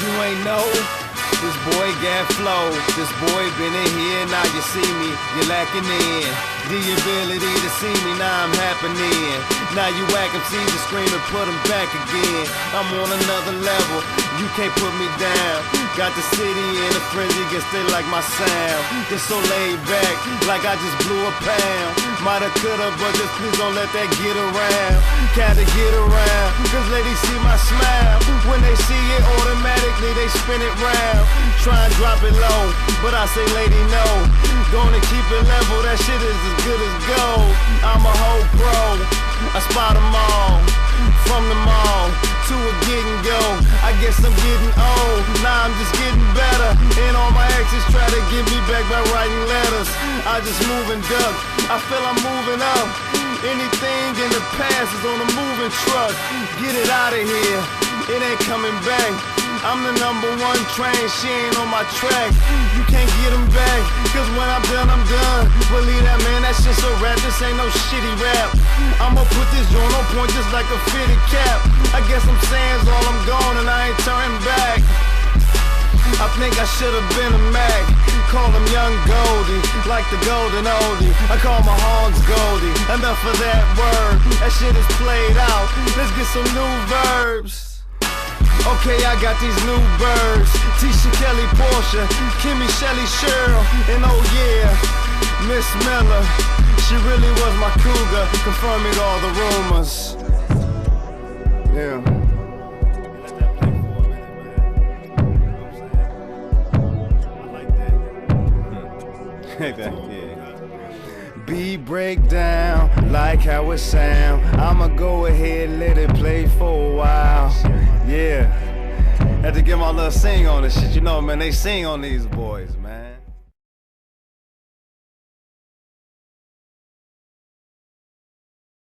you ain't know, this boy got flow. This boy been in here, now you see me, you're lacking in the ability to see me, now I'm happening. Now you whack MCs and scream and put them back again. I'm on another level, you can't put me down. Got the city in a frenzy, guess they like my sound. Just so laid back, like I just blew a pound. Mighta, coulda, but just please don't let that get around. Gotta get around, cause ladies see my smile. When they see it, automatically they spin it round. Try and drop it low, but I say lady no. Gonna keep it level, that shit is as good as gold. I'm a whole pro, I spot them all. From the mall to a get and go, I guess I'm getting old, now I'm just getting better. And all my exes try to get me back by writing letters. I just move and duck, I feel I'm moving up. Anything in the past is on a moving truck. Get it out of here, it ain't coming back. I'm the #1 train, she ain't on my track. You can't get them back, cause when I'm done, I'm done. Believe that, man, that's just a rap, this ain't no shitty rap. I'ma put this joint on point just like a fitted cap. I guess I'm saying all I'm gone and I ain't turning back. I think I should've been a Mac. Call him Young Goldie, like the golden oldie. I call my hogs Goldie, enough of that word. That shit is played out, let's get some new verbs. Okay, I got these new birds. Tisha Kelly, Portia, Kimmy, Shelly, Cheryl, and oh yeah, Miss Miller. She really was my cougar, confirming all the rumors. Yeah. Beat breakdown, like how it sound. I'ma go ahead, let it play for a while. Yeah, had to get my little sing on this shit. You know, man, they sing on these boys, man.